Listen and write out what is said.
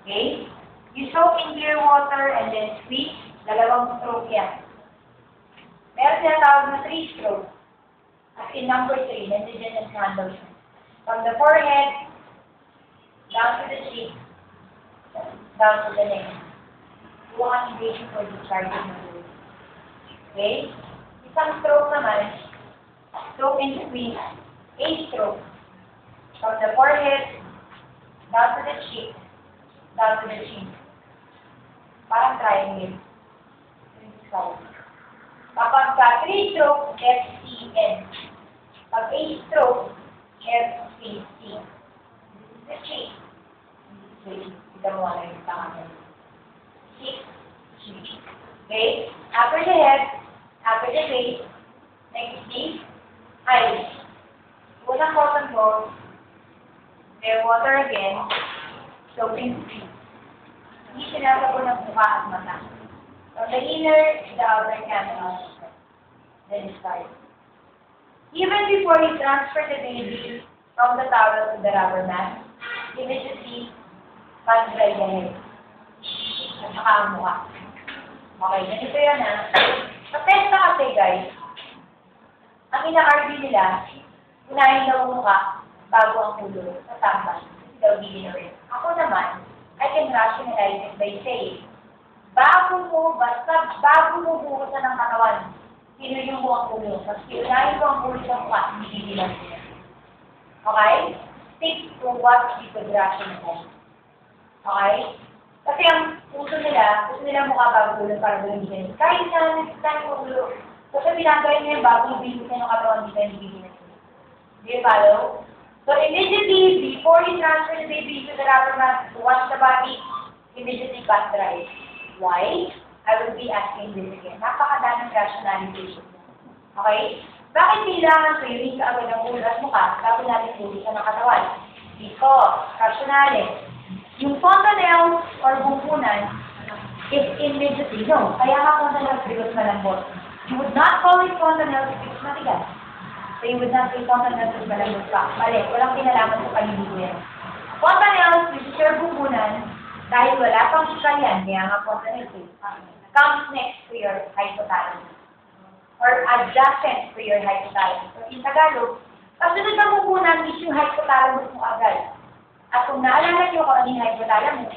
Okay? You soak in clear water and then squeeze. Dalawang stroke yan. Meron tinatawag na 3 stroke. As in number 3, nandiyan yung handle. From the forehead, down to the cheek, down to the neck. One engagement for discharging the fluid. Okay? Isang stroke naman, stroke and squeeze, 8 stroke. From the forehead, down to the cheek, down to the chin. Parang triangle. Kapag 3 stroke, F-C-N. Pag 8 stroke, F-C-C. The cheek. Kita mo ano yung tangan. Cheek. Okay? After the head, after the face, next is eyes. Unang cotton ball, clear water again, soaking squeeze. Hindi sinasabon ng mukha at mata. From the inner to the outer canal, then start. Even before you transfer the baby from the towel to the rubber mat, immediately pan-dry the head. At saka ang mukha. Okay, ganito yan ha. Sa-test na kasi guys, ang ina-argue nila, unahin daw ang mukha bago ang ulo sa tambal. Daw rin. Ako naman, I can rationalize it by saying, bago mo buhusan ng katawan, sinuyo mo ang ulo. Tapos unahin mo ang ulo sa mukha, hindi lang siya. Okay? Stick to what you could rationalize. Okay? Kasi ang gusto nila mukha bago ulo para gawin. Kahit na nagsisahin mo ulo. Kasi pinagawin niya yung bago ibigitin ng katawan, hindi tayo ibigitin. Do you follow? So immediately, before you transfer the baby to the rubber mat to wash the body, immediately pat dry. Why? I will be asking this again. Napakadaming rationalization. Okay? Bakit kailangan swimming ka agad ng ulo at mukha bago natin ulisan ng katawan? Because, rationale, yung fontanelle or bumpunan is immediately. No, kaya nga fontanelle because malambot. You would not call it fontanelle because matigas. So you would not say fontanelle because malambot pa. Mali, walang kinalaman sa paliligo yan. Fontanelle, which is your bumpunan, dahil wala pang ikal yan, kaya nga fontanelle comes next to your hypothalamus or adjacent to your hypothalamus. So in Tagalog, kasunod na bumpunan is yung hypothalamus mo agad. At kung naalala nyo kung ano yung hypothalamus,